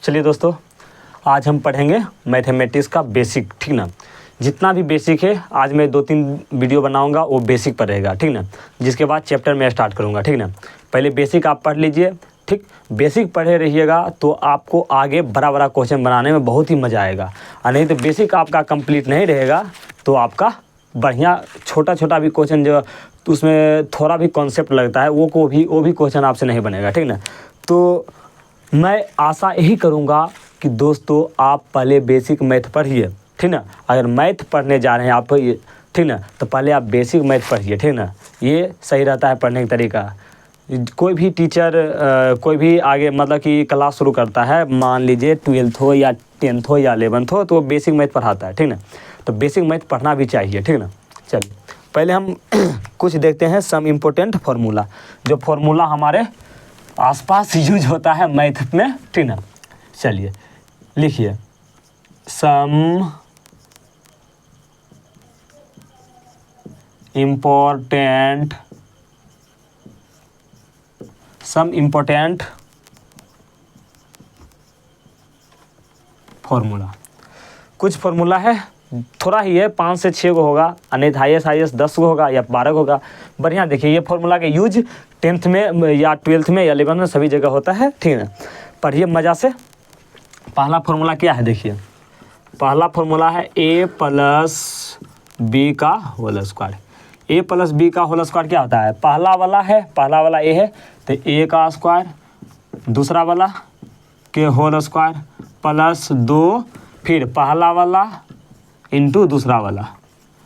चलिए दोस्तों, आज हम पढ़ेंगे मैथमेटिक्स का बेसिक, ठीक ना। जितना भी बेसिक है आज मैं 2-3 वीडियो बनाऊंगा, वो बेसिक पर रहेगा, ठीक ना। जिसके बाद चैप्टर में स्टार्ट करूंगा, ठीक ना। पहले बेसिक आप पढ़ लीजिए, ठीक। बेसिक पढ़े रहिएगा तो आपको आगे बड़ा बड़ा क्वेश्चन बनाने में बहुत ही मज़ा आएगा। और नहीं तो बेसिक आपका कंप्लीट नहीं रहेगा तो आपका बढ़िया छोटा छोटा भी क्वेश्चन जो तो उसमें थोड़ा भी कॉन्सेप्ट लगता है वो भी क्वेश्चन आपसे नहीं बनेगा, ठीक ना। तो मैं आशा यही करूँगा कि दोस्तों आप पहले बेसिक मैथ पढ़िए, ठीक ना। अगर मैथ पढ़ने जा रहे हैं आप, ये ठीक ना, तो पहले आप बेसिक मैथ पढ़िए, ठीक ना। ये सही रहता है पढ़ने का तरीका। कोई भी टीचर कोई भी आगे मतलब कि क्लास शुरू करता है, मान लीजिए 12th हो या 10th हो या 11th हो, तो वो बेसिक मैथ पढ़ाता है, ठीक ना। तो बेसिक मैथ पढ़ना भी चाहिए, ठीक ना। चलिए पहले हम कुछ देखते हैं सम इम्पोर्टेंट फार्मूला, जो फार्मूला हमारे आसपास यूज होता है मैथ में, ठीक ना। चलिए लिखिए सम इम्पोर्टेंट फार्मूला। कुछ फार्मूला है, थोड़ा ही है, 5 से 6 को होगा, नहीं हाईएस्ट 10 को होगा या 12 को होगा। बढ़िया देखिए, ये फार्मूला का यूज 10th में या 12th में या 11th में सभी जगह होता है, ठीक है। पढ़िए मज़ा से। पहला फार्मूला क्या है, देखिए पहला फार्मूला है a प्लस बी का whole square. a plus B का होल स्क्वायर क्या होता है, पहला वाला a है तो a का स्क्वायर, दूसरा वाला के होल स्क्वायर प्लस 2, फिर पहला वाला इंटू दूसरा वाला,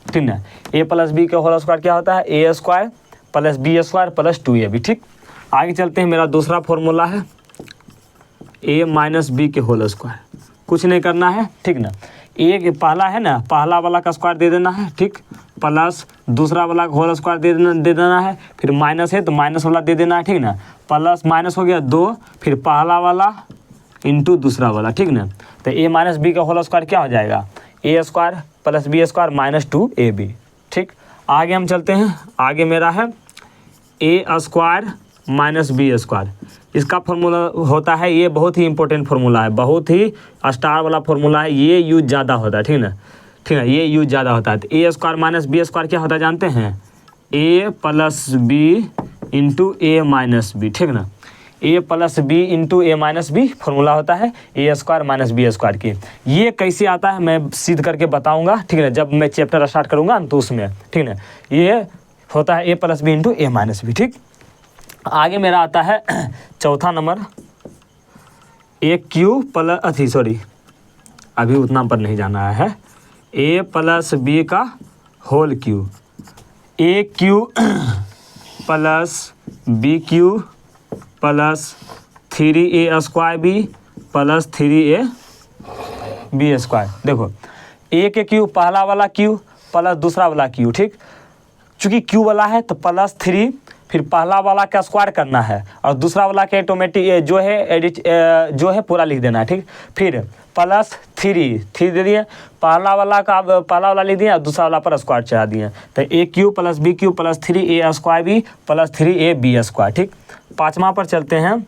ठीक ना। a प्लस बी का होल स्क्वायर क्या होता है, a square plus B square plus 2ab, ठीक। आगे चलते हैं, मेरा दूसरा फार्मूला है a माइनस बी के होल स्क्वायर। कुछ नहीं करना है, ठीक ना। a के पहला है ना, पहला वाला का स्क्वायर दे देना है, ठीक, प्लस दूसरा वाला का होल स्क्वायर दे देना है, फिर माइनस है तो माइनस वाला दे देना है, ठीक ना। प्लस माइनस हो गया 2, फिर पहला वाला इंटू दूसरा वाला, ठीक ना। तो a माइनस बी का होल स्क्वायर क्या हो जाएगा, a square plus B square minus 2ab, ठीक। आगे हम चलते हैं, आगे मेरा है a square minus b square. इसका फार्मूला होता है, ये बहुत ही इंपॉर्टेंट फार्मूला है, बहुत ही स्टार वाला फार्मूला है, ये यूज ज़्यादा होता है, ठीक ना, ठीक है। ये यूज ज़्यादा होता है। तो a square minus b square क्या होता है जानते हैं, a plus b into a minus b, ठीक ना। a plus b into a minus b formula होता है a square minus b square की। ये कैसे आता है मैं सिद्ध करके बताऊंगा, ठीक है, जब मैं चैप्टर स्टार्ट करूंगा तो उसमें, ठीक है। ये होता है a plus b into a minus b, ठीक। आगे मेरा आता है चौथा नंबर, ए क्यू प्लस अभी उतना पर नहीं जाना है, a प्लस बी का whole cube, A cube plus B cube plus 3a square B plus 3ab square. देखो a के क्यू पहला वाला क्यू प्लस दूसरा वाला क्यू, ठीक। चूँकि क्यू वाला है तो प्लस 3, फिर पहला वाला का स्क्वायर करना है और दूसरा वाला के ऑटोमेटिक जो है पूरा लिख देना है, ठीक। फिर प्लस 3 दे दिए, पहला वाला लिख दिया, दूसरा वाला पर स्क्वायर चढ़ा दिए, तो a cube plus B cube plus 3a square B plus 3ab square, ठीक। पाँचवा पर चलते हैं,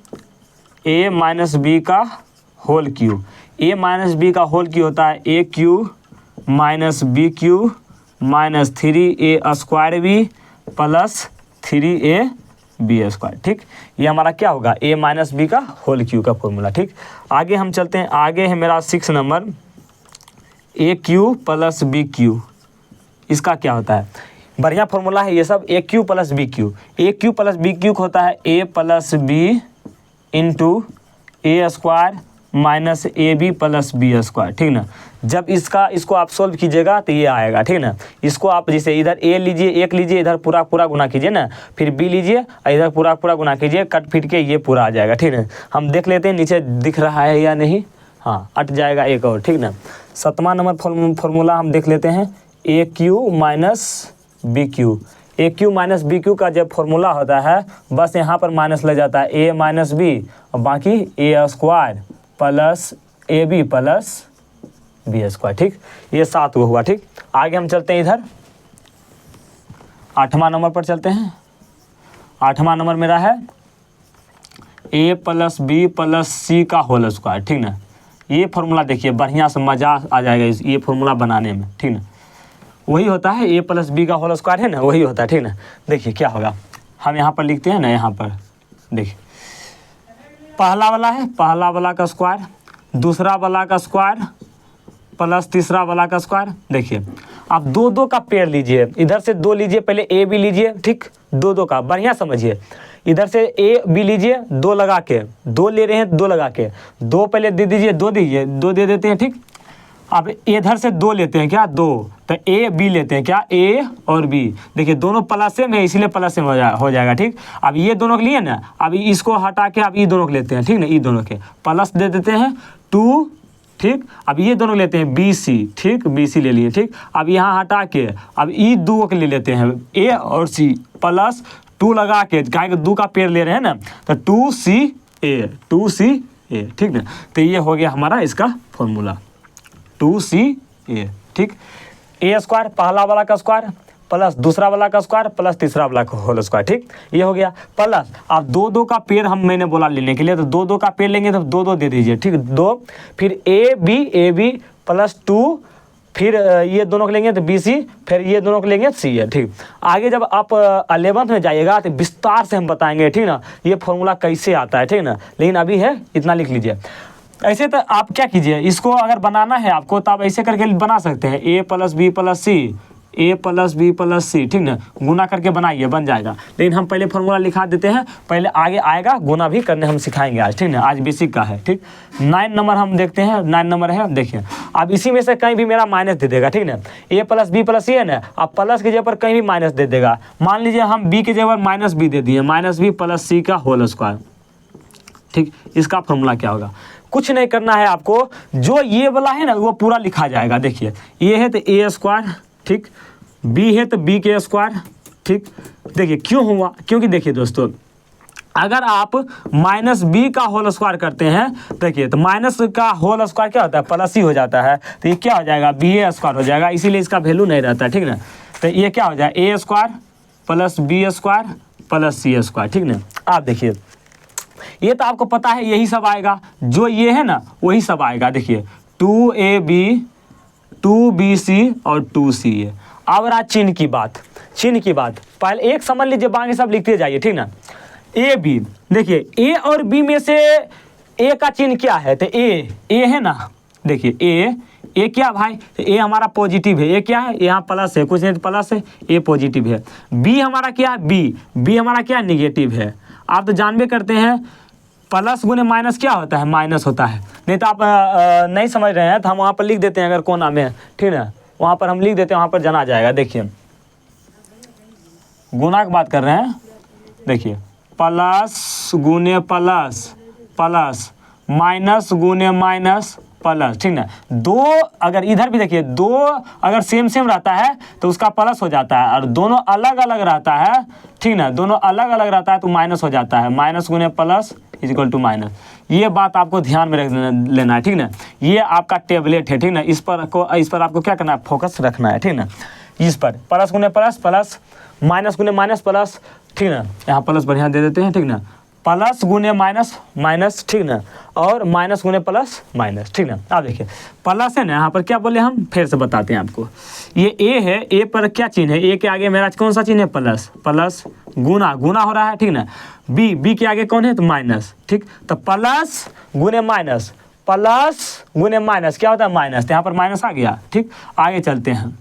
a माइनस बी का whole cube. a minus b का होल क्यू होता है a cube minus b cube minus 3a square B plus 3ab square, ठीक। ये हमारा क्या होगा, a माइनस बी का होल क्यू का फॉर्मूला, ठीक। आगे हम चलते हैं, आगे है मेरा 6 number, a cube plus B cube. इसका क्या होता है, बढ़िया फॉर्मूला है ये सब, a cube plus B cube. a cube plus B cube होता है a plus b into a square minus a b plus B square, ठीक ना। जब इसको आप सोल्व कीजिएगा तो ये आएगा, ठीक ना। इसको आप जैसे इधर a लीजिए, 1 लीजिए, इधर पूरा गुना कीजिए ना, फिर b लीजिए और इधर पूरा गुना कीजिए, कट फिट के ये पूरा आ जाएगा, ठीक है। हम देख लेते हैं नीचे दिख रहा है या नहीं, हाँ अट जाएगा एक और, ठीक ना। 7वां नंबर फार्मूला हम देख लेते हैं, ए Q minus b Q. A Q minus b Q का जब फार्मूला होता है बस यहाँ पर माइनस लग जाता है, a माइनस बी और बाकी a square plus a b plus B square, ठीक। ये 7 को हुआ, ठीक। आगे हम चलते हैं इधर 8वां नंबर पर चलते हैं। 8वां नंबर मेरा है ए प्लस बी प्लस सी का होल स्क्वायर, ठीक ना। ये फॉर्मूला देखिए बढ़िया से मज़ा आ जाएगा ये फॉर्मूला बनाने में, ठीक ना। वही होता है ए प्लस बी का होल स्क्वायर है ना, वही होता है, ठीक ना। देखिए क्या होगा, हम यहाँ पर लिखते हैं ना, यहाँ पर देखिए पहला वाला है, पहला वाला का स्क्वायर, दूसरा वाला का स्क्वायर प्लस तीसरा वाला का स्क्वायर। देखिए आप दो दो का पेयर लीजिए, इधर से दो लीजिए, पहले ए बी लीजिए, ठीक, दो दो का बढ़िया समझिए। इधर से ए बी लीजिए, दो लगा के, दो ले रहे हैं, दो लगा के, दो पहले दे दीजिए, दो दीजिए, दो दे देते हैं, ठीक। अब इधर से दो लेते हैं क्या, दो, तो ए बी लेते हैं क्या, ए और बी। देखिए दोनों प्लस सेम है इसीलिए प्लस सेम हो जाएगा, ठीक। अब ये दोनों के लिए ना, अब इसको हटा के अब ये दोनों के लेते हैं, ठीक ना, ये दोनों के प्लस दे देते हैं 2, ठीक। अब ये दोनों लेते हैं बी सी, ठीक, बी सी ले लिए, ठीक। अब यहाँ हटा के अब ये दो के ले लेते हैं ए और सी, प्लस 2 लगा के, गाय के 2 का पेयर ले रहे हैं ना, तो 2CA, ठीक ना। तो ये हो गया हमारा इसका फॉर्मूला 2CA, ठीक। ए स्क्वायर पहला वाला का स्क्वायर प्लस दूसरा वाला का स्क्वायर प्लस तीसरा वाला का होल स्क्वायर, ठीक, ये हो गया। प्लस अब दो दो का पेयर मैंने बोला लेने के लिए, तो दो दो का पेयर लेंगे तो दो दो दे दीजिए, ठीक, दो, फिर ए बी प्लस 2, फिर ये दोनों को लेंगे तो बी सी, फिर ये दोनों को लेंगे सी है, ठीक। आगे जब आप 11th में जाइएगा तो विस्तार से हम बताएंगे, ठीक ना, ये फॉर्मूला कैसे आता है, ठीक ना। लेकिन अभी है इतना लिख लीजिए। ऐसे तो आप क्या कीजिए, इसको अगर बनाना है आपको तो आप ऐसे करके बना सकते हैं, ए प्लस बी प्लस सी, ए प्लस बी प्लस सी, ठीक ना, गुना करके बनाइए, बन जाएगा। लेकिन हम पहले फॉर्मूला लिखा देते हैं, पहले आगे आएगा गुना भी करने हम सिखाएंगे आज, ठीक ना, आज बेसिक का है, ठीक। 9 नंबर हम देखते हैं, 9 नंबर है, देखिए अब इसी में से कहीं भी मेरा माइनस दे देगा, ठीक ना। ए प्लस बी प्लस सी है ना, अब प्लस की जगह पर कहीं भी माइनस दे देगा। मान लीजिए हम बी की जगह पर माइनस बी दे दिए, माइनस बी प्लस सी का होल स्क्वायर, ठीक। इसका फॉर्मूला क्या होगा, कुछ नहीं करना है आपको, जो ये वाला है ना वो पूरा लिखा जाएगा। देखिए ए है तो ए स्क्वायर, ठीक, बी है तो बी के स्क्वायर, ठीक। देखिए क्यों हुआ, क्योंकि देखिए दोस्तों अगर आप माइनस बी का होल स्क्वायर करते हैं, देखिए तो माइनस का होल स्क्वायर क्या होता है, प्लस ही हो जाता है, तो ये क्या हो जाएगा, बी ए स्क्वायर हो जाएगा, इसीलिए इसका वैल्यू नहीं रहता, ठीक ना। तो ये क्या हो जाएगा, A square plus B square plus C square, ठीक ना। आप देखिए ये तो आपको पता है यही सब आएगा, जो ये है ना वही सब आएगा। देखिए 2AB 2BC और 2CA। अब रहा चिन्ह की बात, चिन्ह की बात पहले एक समझ लीजिए, बाकी सब लिखते जाइए, ठीक ना। ए बी, देखिए ए और बी में से ए का चिन्ह क्या है, तो ए है ना, देखिए ए क्या भाई, ए हमारा पॉजिटिव है, ए क्या है, यहाँ प्लस है, कुछ नहीं प्लस है, ए पॉजिटिव है। बी हमारा क्या है, बी हमारा क्या है, निगेटिव है। आप तो जानबे करते हैं प्लस गुने माइनस क्या होता है, माइनस होता है। नहीं तो आप नहीं समझ रहे हैं तो हम वहाँ पर लिख देते हैं, अगर कोना में, ठीक है, वहाँ पर हम लिख देते हैं, वहाँ पर जना जाएगा। देखिए गुना की बात कर रहे हैं, देखिए प्लस गुने प्लस प्लस, माइनस गुने माइनस प्लस, ठीक ना। दो अगर इधर भी देखिए, दो अगर सेम रहता है तो उसका प्लस हो जाता है, और दोनों अलग अलग रहता है, ठीक ना, दोनों अलग अलग रहता है तो माइनस हो जाता है। माइनस गुने plus is equal to minus, ये बात आपको ध्यान में रख लेना है, ठीक ना। ये आपका टेबलेट है, ठीक ना, इस पर आपको क्या करना है, फोकस रखना है, ठीक ना। इस पर प्लस गुने प्लस प्लस, माइनस गुने माइनस प्लस, ठीक ना, यहाँ प्लस बढ़िया दे देते हैं, ठीक ना, प्लस गुने माइनस माइनस, ठीक ना, और माइनस गुने प्लस माइनस, ठीक ना। आप देखिए प्लस है ना, यहाँ पर क्या बोले हम, फिर से बताते हैं आपको। ये ए है, ए पर क्या चिन्ह है, ए के आगे मेरा कौन सा चिन्ह है, प्लस, प्लस गुना हो रहा है, ठीक ना। बी के आगे कौन है, तो माइनस, ठीक। तो प्लस गुने माइनस, प्लस गुने माइनस क्या होता है, माइनस, तो यहाँ पर माइनस आ गया, ठीक। आगे चलते हैं,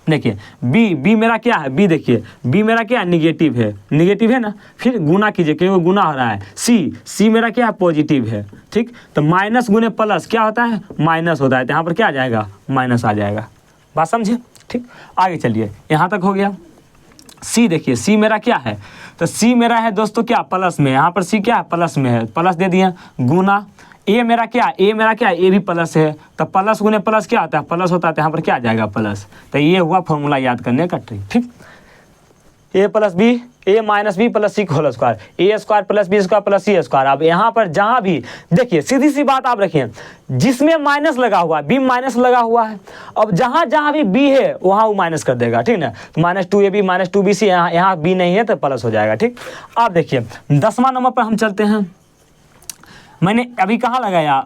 देखिए बी मेरा क्या है, बी देखिए बी मेरा क्या है, निगेटिव है ना, फिर गुना कीजिए क्योंकि गुना हो रहा है। सी मेरा क्या है, पॉजिटिव है, ठीक। तो माइनस गुने प्लस क्या होता है, माइनस होता है, तो यहाँ पर क्या आ जाएगा, माइनस आ जाएगा। बात समझे, ठीक। आगे चलिए, यहाँ तक हो गया। सी देखिए, सी मेरा क्या है, तो सी मेरा है दोस्तों क्या, प्लस में, यहाँ पर सी क्या है, प्लस में है, प्लस दे दिए। गुना ए मेरा क्या है, ए भी प्लस है, तो प्लस गुने प्लस क्या आता है, प्लस होता है, तो यहाँ पर क्या आ जाएगा, प्लस। तो ये हुआ फॉर्मूला याद करने का ट्रिक, ठीक। A plus B A minus B plus C whole square, A square plus B square plus C square. अब यहाँ पर जहाँ भी देखिए सीधी सी बात आप रखिए, जिसमें माइनस लगा हुआ है बी माइनस लगा हुआ है, अब जहाँ जहाँ भी बी है वहाँ वो माइनस कर देगा, ठीक ना। तो -2ab -2bc, यहाँ बी नहीं है तो प्लस हो जाएगा, ठीक। अब देखिए 10वां नंबर पर हम चलते हैं। मैंने अभी कहाँ लगाया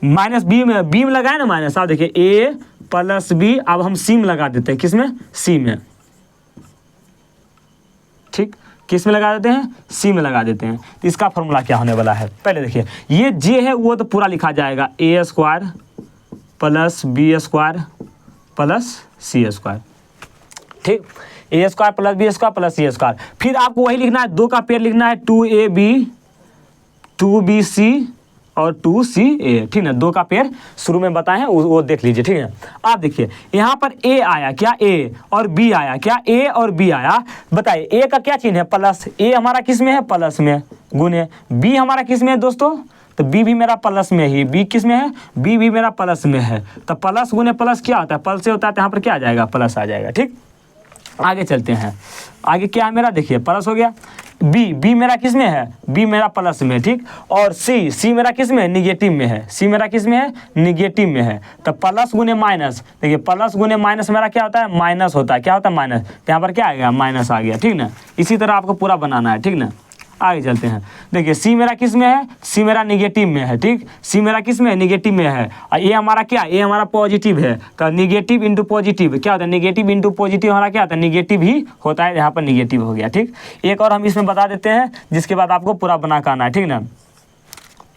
माइनस बी में लगाया ना माइनस। आप देखिए ए प्लस बी, अब हम सी में लगा देते हैं, किस में, सी में, ठीक। किस में लगा देते हैं, सी में लगा देते हैं। तो इसका फॉर्मूला क्या होने वाला है, पहले देखिए ये जे है वो तो पूरा लिखा जाएगा, A square plus B square plus C square, ठीक। A square plus B square plus C square. फिर आपको वही लिखना है, दो का पेयर लिखना है, 2ab 2bc और 2ca, ठीक ना। दो का पेयर शुरू में बताए हैं वो देख लीजिए, ठीक है। आप देखिए यहाँ पर a आया क्या, a, और b आया क्या, a और b आया। बताइए a का क्या चिन्ह है, प्लस, a हमारा किस में है, प्लस में, गुने b हमारा किस में है दोस्तों, तो b भी मेरा प्लस में ही, b किस में है, b भी मेरा प्लस में है। तो प्लस गुने प्लस क्या होता है, प्लस से होता है, तो यहाँ पर क्या आ जाएगा, प्लस आ जाएगा, ठीक। आगे चलते हैं, आगे क्या है मेरा, देखिए प्लस हो गया। बी मेरा किस में है, बी मेरा प्लस में, ठीक। और सी मेरा किस में है, निगेटिव में है, सी मेरा किस में है, निगेटिव में है। तो प्लस गुने माइनस, देखिए प्लस गुने माइनस मेरा क्या होता है, माइनस होता है, क्या होता है, माइनस। तो यहाँ पर क्या आएगा, माइनस आ गया, ठीक ना। इसी तरह आपको पूरा बनाना है, ठीक ना। आगे चलते हैं, देखिए सी मेरा किस में है, सी मेरा निगेटिव में है, ठीक। सी मेरा किस में है, निगेटिव में है। और ये हमारा क्या, ये हमारा पॉजिटिव है। तो निगेटिव इंटू पॉजिटिव क्या होता है, निगेटिव इंटू पॉजिटिव हमारा क्या होता है, निगेटिव ही होता है। यहाँ पर निगेटिव हो गया, ठीक। एक और हम इसमें बता देते हैं, जिसके बाद आपको पूरा बना के आना है, ठीक ना।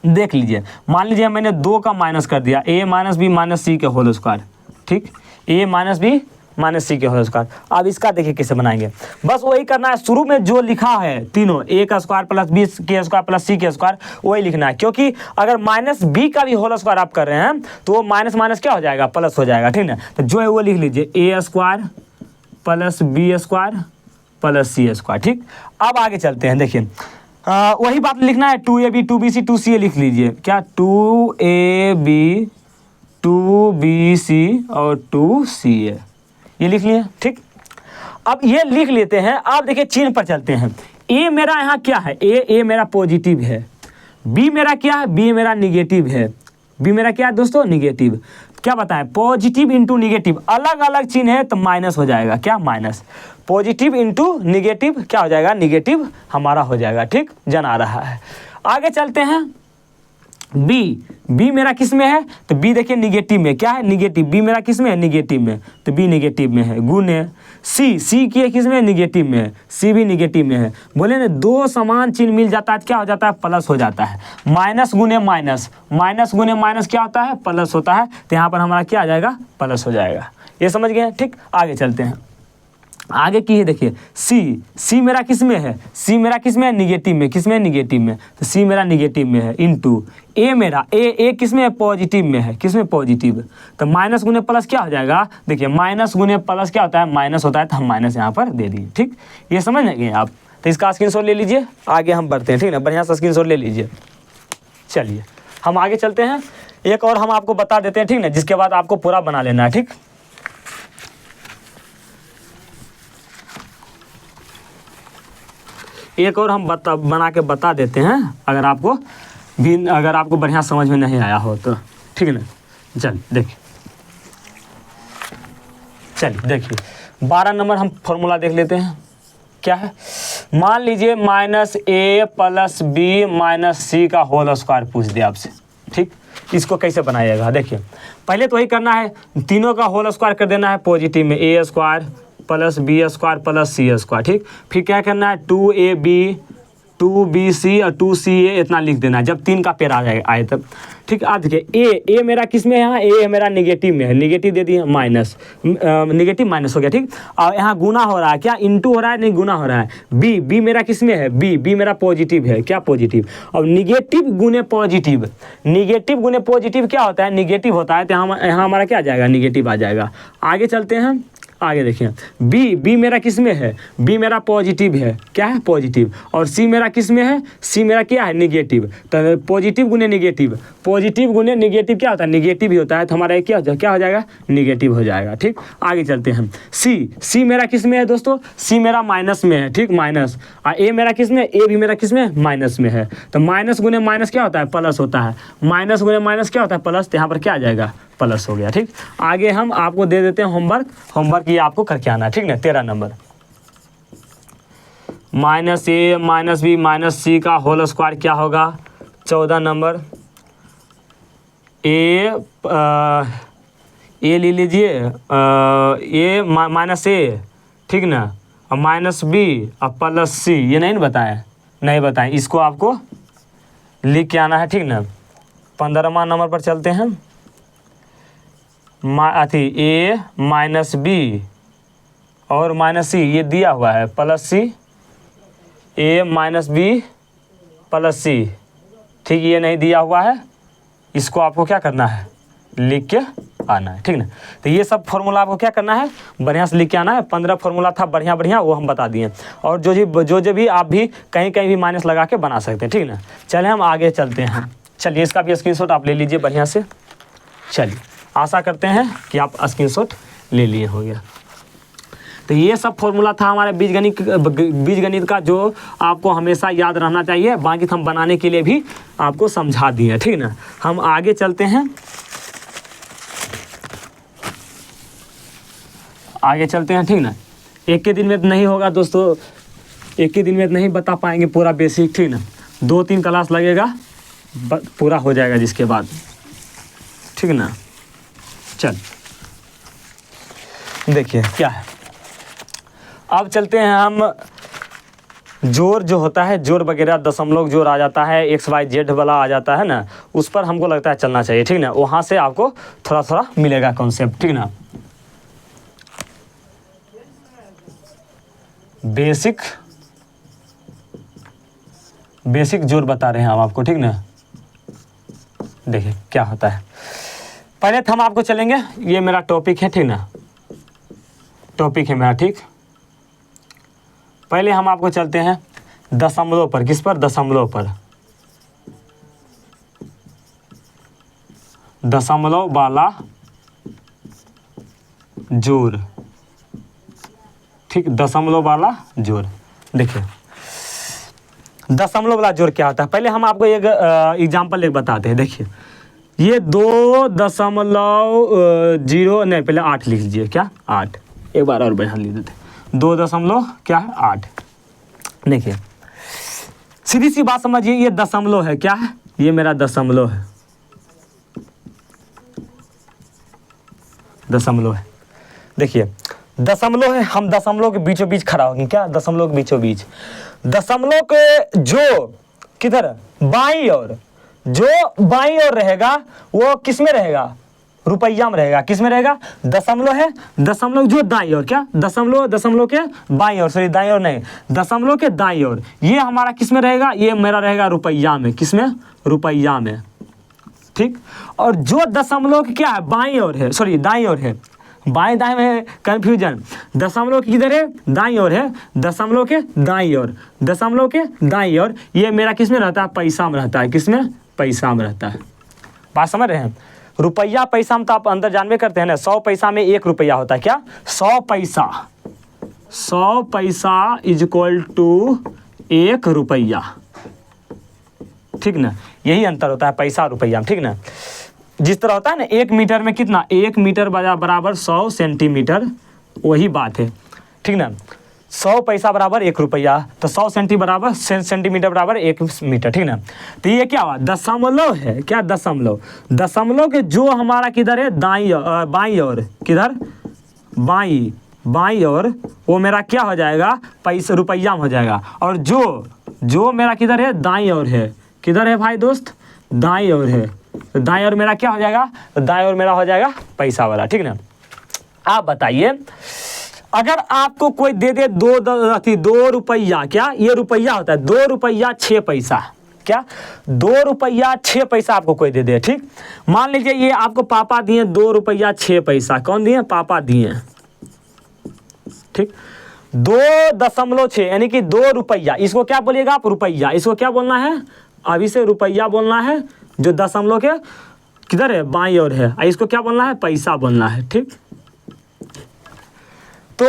देख लीजिए, मान लीजिए मैंने 2 का माइनस कर दिया, a माइनस बी माइनस सी के होल स्क्वायर, ठीक। a माइनस बी माइनस सी के होल स्क्वायर। अब इसका देखिए कैसे बनाएंगे, बस वही करना है, शुरू में जो लिखा है तीनों, a का स्क्वायर प्लस b के स्क्वायर प्लस सी के स्क्वायर, वही लिखना है। क्योंकि अगर माइनस b का भी होल स्क्वायर आप कर रहे हैं तो वो माइनस माइनस क्या हो जाएगा, प्लस हो जाएगा, ठीक ना। तो जो है वो लिख लीजिए, a square plus B square plus C square, ठीक। अब आगे चलते हैं, देखिए वही बात लिखना है, 2ab 2bc 2ca लिख लीजिए, क्या 2ab 2bc और 2ca, ये लिख लिए, ठीक। अब ये लिख लेते हैं। अब देखिए चिन्ह पर चलते हैं, a मेरा यहाँ क्या है, a मेरा पॉजिटिव है, b मेरा क्या है, b मेरा निगेटिव है, b मेरा क्या है दोस्तों, निगेटिव। क्या बताएं, पॉजिटिव इंटू निगेटिव अलग अलग चिन्ह है तो माइनस हो जाएगा, क्या, माइनस। पॉजिटिव इंटू निगेटिव क्या हो जाएगा, निगेटिव हमारा हो जाएगा, ठीक, जन आ रहा है। आगे चलते हैं, बी मेरा किस में है, तो बी देखिए निगेटिव में, क्या है, निगेटिव। बी मेरा किस में है, निगेटिव में, तो बी निगेटिव में है, गुने सी की किस में, निगेटिव में है, सी भी निगेटिव में है। बोले ना, दो समान चिन्ह मिल जाता है क्या हो जाता है, प्लस हो जाता है। माइनस गुने माइनस, माइनस गुने माइनस क्या होता है, प्लस होता है। तो यहाँ पर हमारा क्या आ जाएगा, प्लस हो जाएगा। ये समझ गए, ठीक। आगे चलते हैं, आगे की है, देखिए सी मेरा किस में है, सी मेरा किस में है, निगेटिव में, किस में, निगेटिव में। तो सी मेरा निगेटिव में है, इनटू ए मेरा, ए किस में है, पॉजिटिव में है, किस में, पॉजिटिव। तो माइनस गुने प्लस क्या हो जाएगा, देखिए माइनस गुने प्लस क्या होता है, माइनस होता है। तो हम माइनस यहाँ पर दे दिए, ठीक। ये समझ लेंगे आप, तो इसका स्क्रीनशॉट ले लीजिए। आगे हम बढ़ते हैं, ठीक ना, बढ़िया सा स्क्रीनशॉट ले लीजिए। चलिए हम आगे चलते हैं, एक और हम आपको बता देते हैं, ठीक ना, जिसके बाद आपको पूरा बना लेना है, ठीक। एक और हम बना के बता देते हैं, अगर आपको बढ़िया समझ में नहीं आया हो तो, ठीक है ना। चलिए देखिए 12 नंबर हम फॉर्मूला देख लेते हैं, क्या है। मान लीजिए -a प्लस बी माइनस सी का होल स्क्वायर पूछ दिया आपसे, ठीक। इसको कैसे बनाइएगा, देखिए पहले तो वही करना है, तीनों का होल स्क्वायर कर देना है पॉजिटिव में, a square plus B square plus C square, ठीक। फिर क्या करना है, 2ab 2bc और 2ca इतना लिख देना है, जब 3 का पेयर आए तब, ठीक। अब देखिए ए मेरा किस में है, यहाँ ए मेरा निगेटिव में है, निगेटिव दे दिए, माइनस, निगेटिव माइनस हो गया, ठीक। और यहाँ गुना हो रहा है, क्या, इंटू हो रहा है, नहीं गुना हो रहा है। बी मेरा किस में है, बी मेरा पॉजिटिव है, क्या, पॉजिटिव। और निगेटिव गुने पॉजिटिव, निगेटिव गुने पॉजिटिव क्या होता है, निगेटिव होता है। तो यहाँ हमारा क्या आ जाएगा, निगेटिव आ जाएगा। आगे चलते हैं, आगे देखिए, बी मेरा किस में है, बी मेरा पॉजिटिव है, क्या है पॉजिटिव, और सी मेरा किस में है, सी मेरा क्या है निगेटिव। तो पॉजिटिव गुने निगेटिव, पॉजिटिव गुने निगेटिव क्या होता है, निगेटिव ही होता है, तो हमारा क्या हो जाएगा, निगेटिव हो जाएगा। ठीक, आगे चलते हैं। सी मेरा किस में है दोस्तों, सी मेरा माइनस में है, ठीक, माइनस। और ए मेरा किस में, ए भी मेरा किस में, माइनस में है। तो माइनस गुने माइनस क्या होता है, प्लस होता है, माइनस गुने माइनस क्या होता है, प्लस। तो यहाँ पर क्या आ जाएगा, प्लस हो गया। ठीक, आगे हम आपको दे देते हैं होमवर्क ये आपको करके आना है, ठीक ना। 13 नंबर, माइनस ए माइनस बी माइनस सी का होल स्क्वायर क्या होगा। 14 नंबर, ए ले लीजिए, ए माइनस ए, ठीक ना, और माइनस बी और प्लस सी, ये नहीं बताएं, नहीं बताएं, इसको आपको लिख के आना है, ठीक ना। 15वां नंबर पर चलते हैं। ए माइनस बी और माइनस सी ये दिया हुआ है, प्लस सी, ए माइनस बी प्लस सी, ठीक, ये नहीं दिया हुआ है, इसको आपको क्या करना है, लिख के आना है, ठीक ना। तो ये सब फॉर्मूला आपको क्या करना है, बढ़िया से लिख के आना है। 15 फॉर्मूला था बढ़िया वो हम बता दिए, और जो भी आप भी कहीं भी माइनस लगा के बना सकते हैं, ठीक ना। चलिए हम आगे चलते हैं। चलिए इसका भी स्क्रीनशॉट आप ले लीजिए बढ़िया से। चलिए, आशा करते हैं कि आप स्क्रीनशॉट ले लिए होंगे। तो ये सब फॉर्मूला था हमारे बीजगणित का, जो आपको हमेशा याद रहना चाहिए। बाकी हम बनाने के लिए भी आपको समझा दिए, ठीक ना। हम आगे चलते हैं, ठीक ना। एक के दिन में तो नहीं होगा दोस्तों, एक के दिन में नहीं बता पाएंगे पूरा बेसिक, ठीक ना। 2-3 क्लास लगेगा, पूरा हो जाएगा जिसके बाद, ठीक ना। चल देखिए क्या है, अब चलते हैं हम। जोड़ जो होता है, जोड़ वगैरह, दशमलव जोड़ आ जाता है, XYZ वाला आ जाता है ना, उस पर हमको लगता है चलना चाहिए, ठीक ना। वहाँ से आपको थोड़ा मिलेगा कॉन्सेप्ट, ठीक ना। बेसिक जोड़ बता रहे हैं हम आपको, ठीक ना। देखिए क्या होता है, पहले तो हम आपको चलेंगे, ये मेरा टॉपिक है, ठीक ना, टॉपिक है मेरा, ठीक। पहले हम आपको चलते हैं दशमलव पर, किस पर, दशमलव पर, दशमलव वाला जोड़, ठीक, दशमलव वाला जोड़। देखिए दशमलव वाला जोड़ क्या होता है, पहले हम आपको एक एग्जाम्पल एक बताते हैं। देखिए ये 2.0 नहीं, पहले 8 लिख लीजिए, क्या 8, एक बार और बढ़ा लिख देते, 2.8। देखिए सीधी सी बात समझिए, ये दशमलव है, क्या है, ये मेरा दशमलव है, दशमलव है। देखिए दशमलव है, हम दशमलव के बीचों बीच खड़ा होंगे, क्या, दशमलव के बीचों बीच, दशमलव के जो किधर बाईं ओर, जो बाईं ओर रहेगा वो किस में रहेगा, रुपया में रहेगा, किस में रहेगा, दशमलव है, दशमलव जो दाईं ओर, क्या, दशमलव के बाईं ओर, सॉरी दाईं ओर नहीं, दशमलव के दाईं ओर, ये हमारा किस में रहेगा, ये मेरा रहेगा रुपया में, किस में, रुपया में, ठीक। और जो दशमलव की क्या है, बाईं ओर है, सॉरी दाईं ओर है, बाएं दाएं में कंफ्यूजन, दशमलव की किधर है, दाईं ओर है, दशमलव के दाईं ओर, दशमलव के दाईं ओर, ये मेरा किस में रहता है, पैसा में रहता है, किस में, पैसा में रहता है। बात समझ रहे हैं, रुपया पैसा में तो आप अंदर जानबे करते हैं ना, 100 पैसा में 1 रुपया होता है, क्या, 100 पैसा इज इक्वल टू 1 रुपया, ठीक ना। यही अंतर होता है पैसा रुपया में, ठीक ना। जिस तरह होता है ना 1 मीटर में कितना, 1 मीटर बराबर 100 सेंटीमीटर, वही बात है, ठीक ना। 100 पैसा बराबर 1 रुपया, तो 100 सेंटीमीटर बराबर 1 मीटर, ठीक ना। तो ये क्या हुआ, दशमलव है, क्या, दशमलव के जो हमारा किधर है, बाईं ओर, किधर, बाईं ओर, वो मेरा क्या हो जाएगा, पैसा रुपया में हो जाएगा। और जो मेरा किधर है, दाईं ओर है, किधर है भाई दोस्त, दाईं ओर है, तो दाईं ओर मेरा क्या हो जाएगा, तो दाईं ओर मेरा हो जाएगा पैसा वाला, ठीक ना। आप बताइए, अगर आपको कोई दे दे 2 रुपया, क्या, ये रुपया होता है, 2 रुपया 6 पैसा, क्या, 2 रुपया 6 पैसा आपको कोई दे दे, ठीक। मान लीजिए ये आपको पापा दिए 2 रुपया 6 पैसा, कौन दिए, पापा दिए, ठीक, 2.6 यानी कि 2 रुपया, इसको क्या बोलिएगा आप, रुपया। इसको क्या बोलना है, अभी से रुपया बोलना है, जो दशमलव के किधर है, बाईं ओर है। इसको क्या बोलना है, पैसा बोलना है। ठीक, तो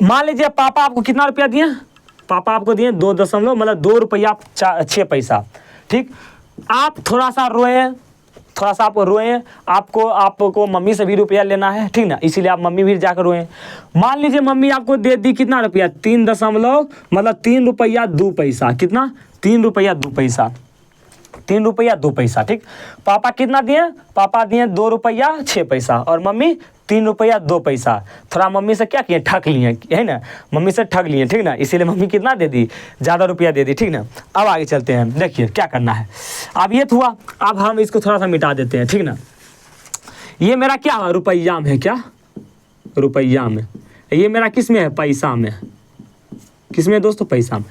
मान लीजिए पापा आपको कितना रुपया दिए, पापा आपको दिए 2 दशमलव मतलब 2 रुपया 6 पैसा। ठीक, आप थोड़ा सा रोए, थोड़ा सा आप रोए, आपको मम्मी से भी रुपया लेना है, ठीक ना, इसीलिए आप मम्मी भी जाकर रोए। मान लीजिए मम्मी आपको दे दी कितना रुपया, 3 दशमलव मतलब 3 रुपया 2 पैसा। कितना, 3 रुपया 2 पैसा, 3 रुपया 2 पैसा। ठीक, पापा कितना दिए, पापा दिए 2 रुपया 6 पैसा और मम्मी 3 रुपया 2 पैसा। थोड़ा मम्मी से क्या किए, ठग लिए, है ना, मम्मी से ठग लिए, ठीक ना, इसीलिए मम्मी कितना दे दी, ज़्यादा रुपया दे दी। ठीक ना, अब आगे चलते हैं, देखिए क्या करना है। अब ये हुआ, अब हम इसको थोड़ा सा मिटा देते हैं। ठीक ना, ये मेरा क्या हुआ, रुपया में है, क्या रुपया में, ये मेरा किस में है, पैसा में, किस में दोस्तों, पैसा में।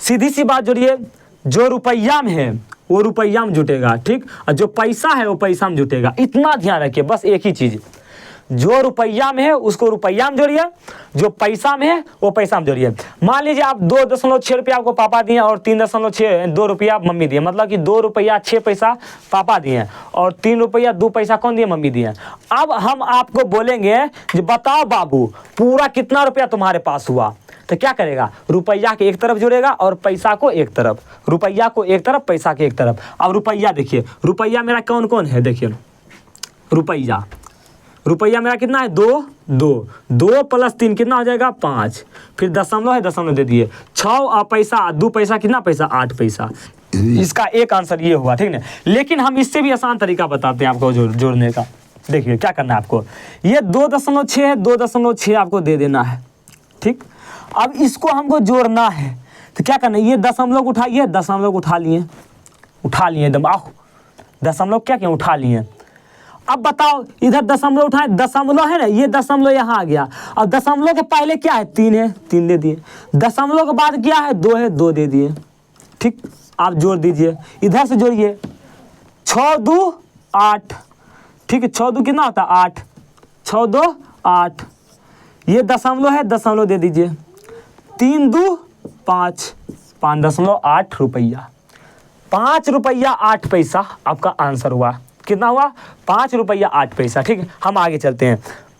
सीधी सी बात जोड़िए, जो रुपया में है वो रुपया में जुटेगा, ठीक, और जो पैसा है वो पैसा में जुटेगा। इतना ध्यान रखिए, बस एक ही चीज़, जो रुपया में है उसको रुपया में जोड़िए, जो पैसा में है वो पैसा में जोड़िए। मान लीजिए आप 2.6 रुपया आपको पापा दिए और 3.2 रुपया मम्मी दिए, मतलब कि 2 रुपया 6 पैसा पापा दिए और 3 रुपया 2 पैसा कौन दिए, मम्मी दिए। अब हम आपको बोलेंगे कि बताओ बाबू पूरा कितना रुपया तुम्हारे पास हुआ, तो क्या करेगा, रुपया के एक तरफ जोड़ेगा और पैसा को एक तरफ, रुपया को एक तरफ, पैसा के एक तरफ। अब रुपया देखिए, रुपया मेरा कौन कौन है, देखिए रुपया, रुपया मेरा कितना है, 2 प्लस 3 कितना हो जाएगा, 5। फिर दशमलव है, दशमलव दे दिए, 6 और पैसा 2 पैसा कितना पैसा, 8 पैसा। इसका एक आंसर ये हुआ, ठीक ना। लेकिन हम इससे भी आसान तरीका बताते हैं आपको जोड़ने का। देखिए क्या करना है आपको, ये 2.6 है, 2.6 आपको दे देना है। ठीक, अब इसको हमको जोड़ना है, तो क्या करना है, ये दशमलव उठाइए, दशमलव उठा लिए एकदम, आओ दशमलव क्या किया, उठा लिए। अब बताओ इधर दशमलव उठाए, दशमलव है ना, ये दशमलव यहाँ आ गया, और दशमलव के पहले क्या है, 3 है, 3 दे दिए, दशमलव के बाद क्या है, 2 है, 2 दे दिए। ठीक, आप जोड़ दीजिए, इधर से जोड़िए, 6 2 8, ठीक है, 6 2 कितना होता है, 8, 6 2 8, ये दशमलव है, दशमलव दे दीजिए, 3 2 5, 5.8 रुपया, 5 रुपया 8 पैसा आपका आंसर हुआ। कितना हुआ, 5 रुपया 8 पैसा। ठीक है, हम आगे चलते हैं।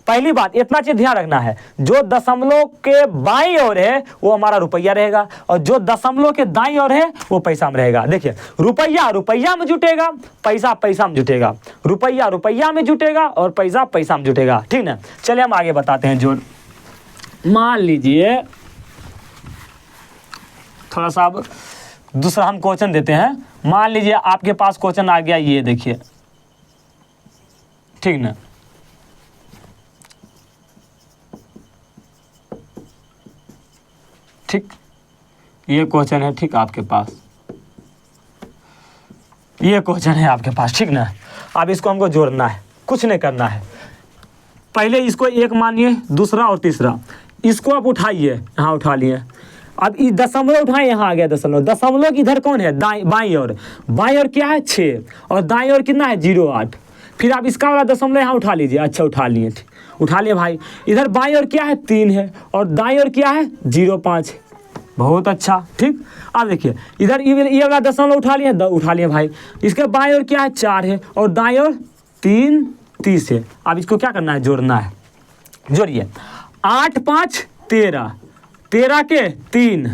पहली बात इतना चीज ध्यान रखना है, जो दशमलव के बाईं ओर है वो हमारा रुपया रहेगा और जो दशमलव के दाईं ओर है वो पैसा में रहेगा। देखिए रुपया रुपया में जुटेगा, पैसा पैसा में जुटेगा, रुपया रुपया में जुटेगा और पैसा पैसा में जुटेगा। ठीक ना, चलिए हम आगे बताते हैं जोड़। मान लीजिए थोड़ा सा अब दूसरा हम क्वेश्चन देते हैं। मान लीजिए आपके पास क्वेश्चन आ गया, ये देखिए, ठीक ना, ठीक, ये क्वेश्चन है, ठीक, आपके पास ये क्वेश्चन है आपके पास, ठीक ना। अब इसको हमको जोड़ना है, कुछ नहीं करना है, पहले इसको एक मानिए, दूसरा और तीसरा, इसको आप उठाइए, यहाँ उठा लिए। अब इस दशमलव उठाए, यहाँ आ गया दशमलव, दशमलव इधर कौन है, बाईं ओर, बाईं ओर क्या है 6 और दाईं ओर कितना है 0.8। फिर आप इसका वाला दशमलव यहाँ उठा लीजिए, अच्छा उठा लिए, उठा लिए भाई। इधर बाईं ओर क्या है 3 है और दाईं ओर क्या है 0.5, बहुत अच्छा। ठीक, अब देखिए इधर ये वाला दशमलव उठा लिए भाई। इसके बाईं ओर क्या है 4 है और दाईं ओर 3 30 है। अब इसको क्या करना है, जोड़ना है, जोड़िए, 8 5 13, 13 के 3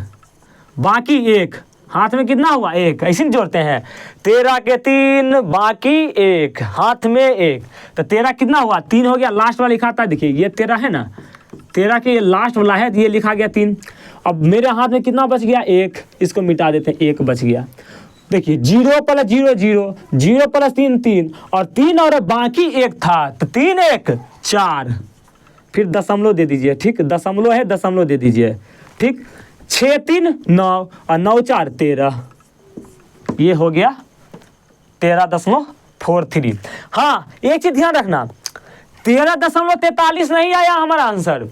बाकी 1, हाथ में कितना हुआ 1, ऐसे नहीं जोड़ते हैं, 13 के 3 बाकी 1, हाथ में 1, तो 13 कितना हुआ 3 हो गया, लास्ट वाला लिखा था, देखिए ये 13 है ना, 13 के ये लास्ट वाला है, ये लिखा गया 3। अब मेरे हाथ में कितना बच गया 1, इसको मिटा देते हैं, 1 बच गया। देखिए 0 + 0 0, 0 + 3 3 और 3 और बाकी 1 था, तो 3 1 4, फिर दशमलव दे दीजिए। ठीक, दशमलव है, दशमलव दे दीजिए। ठीक, 6 3 9 और 9 4 13, ये हो गया 13.43। हाँ एक चीज ध्यान रखना, 13.43 नहीं आया हमारा आंसर,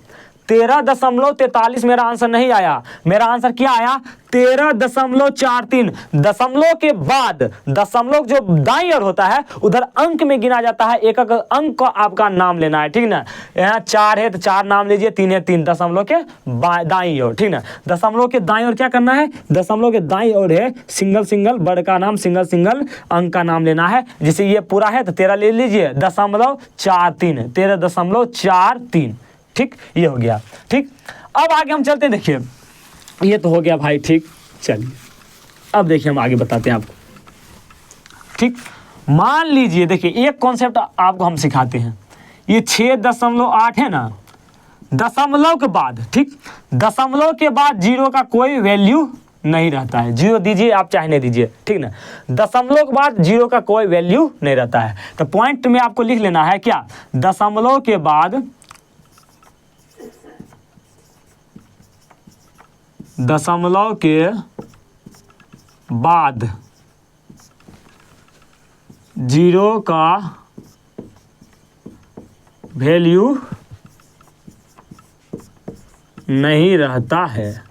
13.43 मेरा आंसर नहीं आया, मेरा आंसर क्या आया 13.43। दशमलव के बाद दशमलव जो दाईं ओर होता है उधर अंक में गिना जाता है, एक एक अंक का आपका नाम लेना है, ठीक ना। यहाँ 4 है तो 4 नाम लीजिए, 3 है 3, दशमलव के दाईं ओर, ठीक ना। दशमलव के दाईं ओर क्या करना है, दशमलव के दाईं ओर है सिंगल सिंगल वर्ड का नाम, सिंगल सिंगल अंक का नाम लेना है। जैसे ये पूरा है तो 13 ले लीजिए, 0.43, 13.43, ठीक, ये हो गया, ठीक। अब आगे हम चलते हैं, देखिए ये तो हो गया भाई, ठीक। चलिए अब देखिए हम आगे बताते हैं आपको, ठीक। मान लीजिए देखिए एक कॉन्सेप्ट आपको हम सिखाते हैं, ये 6.8 है ना, दशमलव के बाद, ठीक, दशमलव के बाद 0 का कोई वैल्यू नहीं रहता है, 0 दीजिए आप चाहे नहीं दीजिए, ठीक ना। दशमलव के बाद 0 का कोई वैल्यू नहीं रहता है, तो पॉइंट में आपको लिख लेना है क्या, दशमलव के बाद 0 का वैल्यू नहीं रहता है,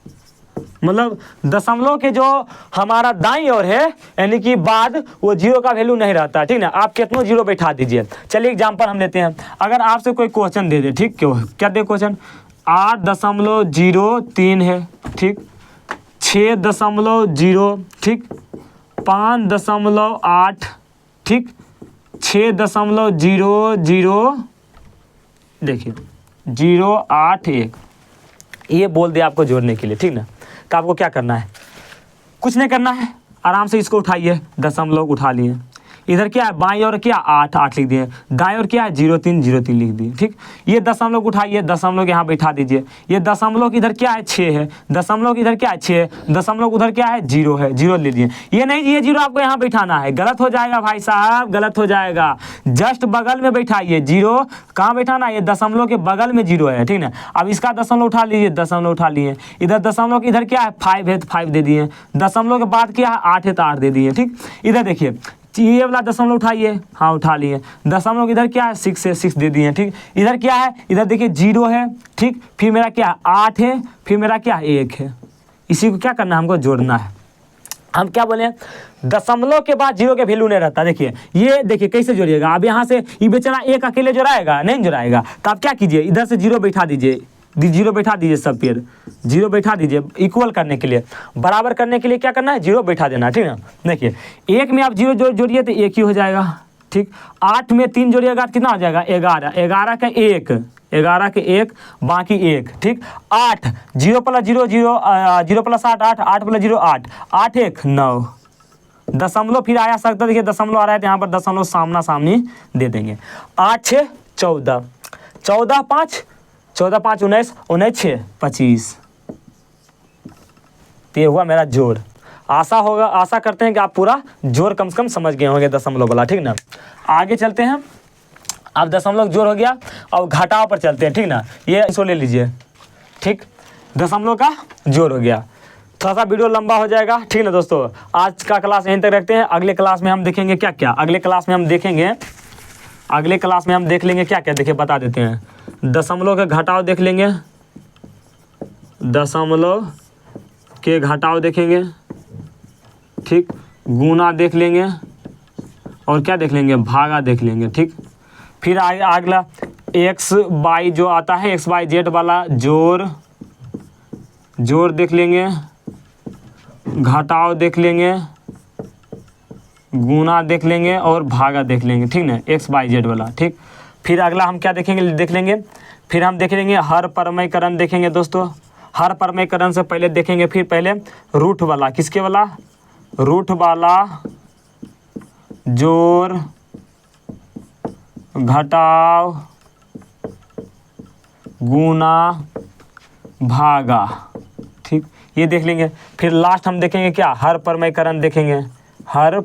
मतलब दशमलव के जो हमारा दाईं ओर है यानी कि बाद, वो 0 का वैल्यू नहीं रहता, ठीक ना। आप कितनों 0 बैठा दीजिए। चलिए एग्जांपल हम लेते हैं, अगर आपसे कोई क्वेश्चन दे दे, ठीक, क्या दे क्वेश्चन, 8.03 है, ठीक, 6.0, ठीक, 5.8, ठीक, 6.00, देखिए 081, ये बोल दिया आपको जोड़ने के लिए, ठीक ना। तो आपको क्या करना है, कुछ नहीं करना है, आराम से इसको उठाइए, दशमलव उठा लिए, इधर क्या है बाईं ओर क्या 8 लिख दिए, दाईं ओर क्या है 0.3 लिख दिए, ठीक। ये दशमलव उठाइए, दशमलव यहाँ बैठा दीजिए, ये दशमलव इधर क्या है 6 है, दशमलव इधर क्या है 6, दशमलव उधर क्या है 0 है, 0 ले लिए। ये नहीं, ये 0 आपको यहाँ बैठाना है, गलत हो जाएगा भाई साहब, गलत हो जाएगा, जस्ट बगल में बैठाइए, 0 कहाँ बैठाना है, ये दशमलव के बगल में 0 है, ठीक ना। अब इसका दशमलव उठा लीजिए, दशमलव उठा लिए, इधर दशमलव इधर क्या है 5 है तो 5 दे दिए, दशमलव के बाद क्या है 8 है तो 8 दे दिए, ठीक। इधर देखिए ये वाला दशमलव उठाइए, हाँ उठा लिए, दशमलव इधर क्या है 6 है, 6 दे दिए, ठीक। इधर क्या है, इधर देखिए 0 है, ठीक, फिर मेरा क्या है 8 है, फिर मेरा क्या है 1 है, इसी को क्या करना है, हमको जोड़ना है। हम क्या बोले, दशमलव के बाद 0 के वैल्यू नहीं रहता। देखिए ये देखिए कैसे जोड़िएगा, अब यहाँ से ये बेचारा 1 अकेले जोड़ाएगा, नहीं जोड़ाएगा, तो आप क्या कीजिए, इधर से 0 बैठा दीजिए, 0 बैठा दीजिए, सब पेड़ 0 बैठा दीजिए, इक्वल करने के लिए, बराबर करने के लिए क्या करना है 0 बैठा देना, ठीक ना। देखिए 1 में आप 0 जोड़िए तो 1 ही हो जाएगा, ठीक। 8 में 3 जोड़िएगा कितना हो जाएगा 11, 11 का 1, 11 के 1 बाकी 1, ठीक। 8, 0 + 0 0, 0 + 8 8, 8 + 0 8, 8 1 9, दशमलव फिर आया सकता, देखिए दशमलव आ रहा है तो यहाँ पर दशमलव सामना सामनी दे देंगे, 8 6 14, 14 5 14 5 19, 19 6 25, तो ये हुआ मेरा जोड़। आशा होगा, आशा करते हैं कि आप पूरा जोड़ कम से कम समझ गए होंगे दशमलव वाला, ठीक ना। आगे चलते हैं, अब दशमलव जोड़ हो गया, अब घटाव पर चलते हैं, ठीक ना। ये इसको ले लीजिए, ठीक, दशमलव का जोड़ हो गया। थोड़ा सा वीडियो लंबा हो जाएगा, ठीक ना दोस्तों। आज का क्लास यहीं तक रखते हैं, अगले क्लास में हम देखेंगे क्या क्या, अगले क्लास में हम देखेंगे, अगले क्लास में हम देख लेंगे क्या क्या, देखिए बता देते हैं। दशमलव के घटाव देख लेंगे, दशमलव के घटाव देखेंगे, ठीक, गुना देख लेंगे, और क्या देख लेंगे, भागा देख लेंगे, ठीक। फिर अगला एक्स वाई जो आता है, एक्स वाई जेड वाला जोड़ देख लेंगे, घटाव देख लेंगे, गुना देख लेंगे, और भागा देख लेंगे, ठीक ना, एक्स वाई जेड वाला, ठीक। फिर अगला हम क्या देखेंगे, देख लेंगे, फिर हम देख लेंगे हर परमयकरण देखेंगे दोस्तों। हर परमयकरण से पहले देखेंगे, फिर पहले रूट वाला, किसके वाला, रूट वाला जोड़ घटाव गुना भागा, ठीक, ये देख लेंगे। फिर लास्ट हम देखेंगे क्या, हर परमयकरण देखेंगे, हर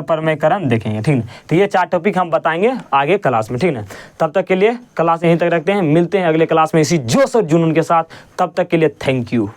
परमयकरण देखेंगे, ठीक ना। तो ये 4 टॉपिक हम बताएंगे आगे क्लास में, ठीक ना। तब तक के लिए क्लास यहीं तक रखते हैं, मिलते हैं अगले क्लास में इसी जोश और जुनून के साथ। तब तक के लिए थैंक यू।